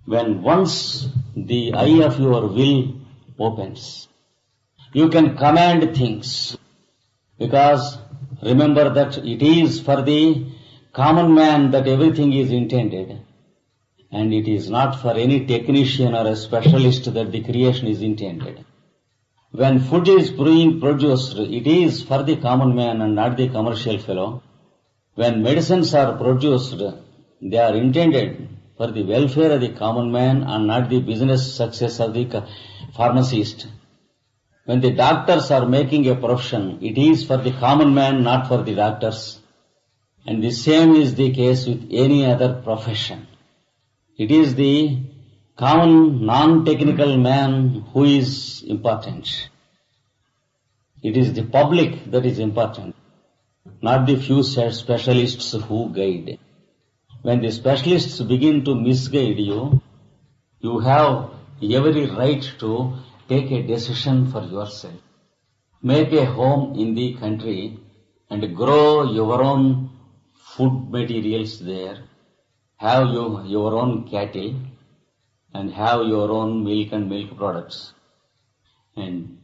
When once the eye of your will opens, you can command things, because remember that it is for the common man that everything is intended, and it is not for any technician or a specialist that the creation is intended. When food is being produced, it is for the common man and not the commercial fellow. When medicines are produced, they are intended for the welfare of the common man and not the business success of the pharmacist. When the doctors are making a profession, it is for the common man, not for the doctors. And the same is the case with any other profession. It is the common non-technical man who is important. It is the public that is important, not the few specialists who guide. When the specialists begin to misguide you, you have every right to take a decision for yourself. Make a home in the country and grow your own food materials there. Have your own cattle and have your own milk and milk products. And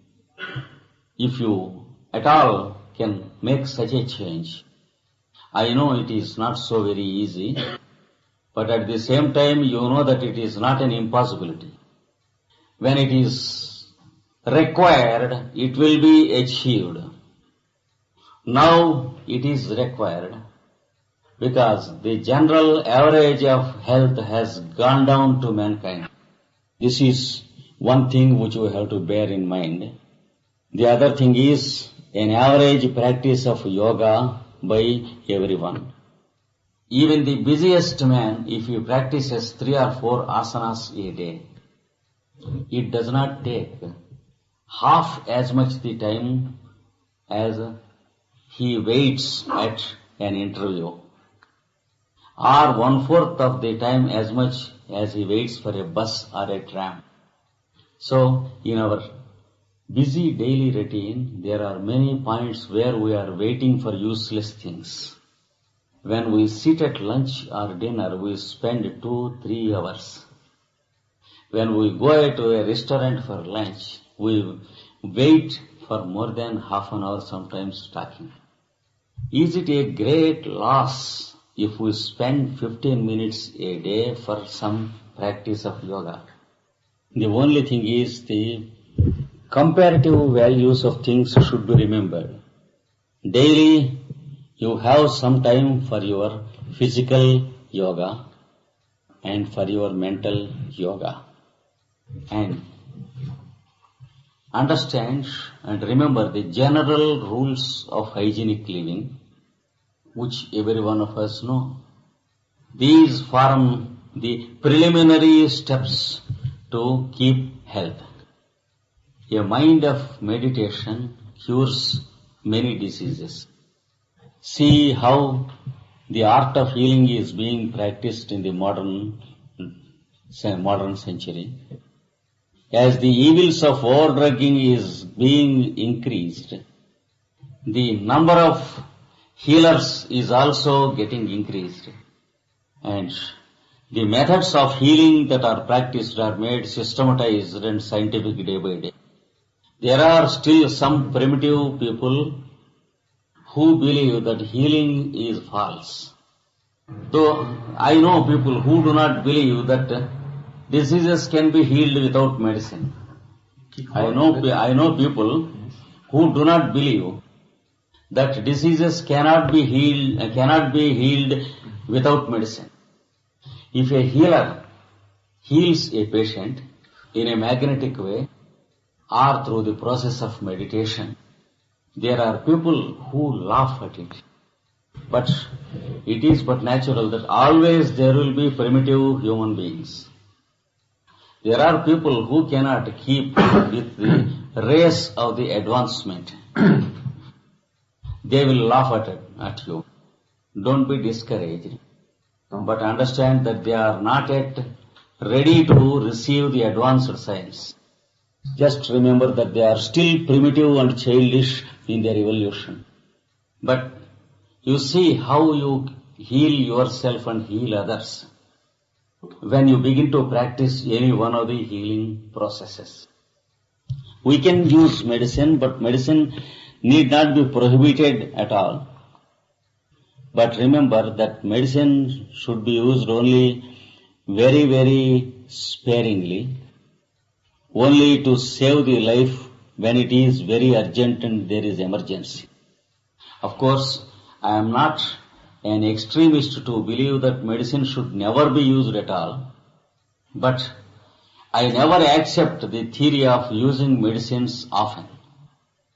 if you at all can make such a change, I know it is not so very easy, but at the same time you know that it is not an impossibility. When it is required, it will be achieved. Now it is required because the general average of health has gone down to mankind. This is one thing which we have to bear in mind. The other thing is an average practice of yoga by everyone. Even the busiest man, if he practices 3 or 4 asanas a day, it does not take half as much the time as he waits at an interview, or 1/4 of the time as much as he waits for a bus or a tram. So, in our busy daily routine, there are many points where we are waiting for useless things. When we sit at lunch or dinner, we spend 2-3 hours. When we go to a restaurant for lunch, we wait for more than half an hour sometimes talking. Is it a great loss if we spend 15 minutes a day for some practice of yoga? The only thing is the comparative values of things should be remembered. Daily you have some time for your physical yoga and for your mental yoga. And understand and remember the general rules of hygienic living, which every one of us know. These form the preliminary steps to keep health. A mind of meditation cures many diseases. See how the art of healing is being practiced in the modern century. As the evils of overdrugging is being increased, the number of healers is also getting increased. And the methods of healing that are practiced are made systematized and scientific day by day. There are still some primitive people who believe that healing is false. Though I know people who do not believe that diseases can be healed without medicine. I know people who do not believe that diseases cannot be healed without medicine. If a healer heals a patient in a magnetic way or through the process of meditation, there are people who laugh at it. But it is but natural that always there will be primitive human beings. There are people who cannot keep with the race of the advancement. They will laugh at you. Don't be discouraged. But understand that they are not yet ready to receive the advanced science. Just remember that they are still primitive and childish in their evolution. But you see how you heal yourself and heal others. when you begin to practice any one of the healing processes. We can use medicine, but medicine need not be prohibited at all. But remember that medicine should be used only very, very sparingly, only to save the life when it is very urgent and there is emergency. Of course, I am not an extremist to believe that medicine should never be used at all, but I never accept the theory of using medicines often.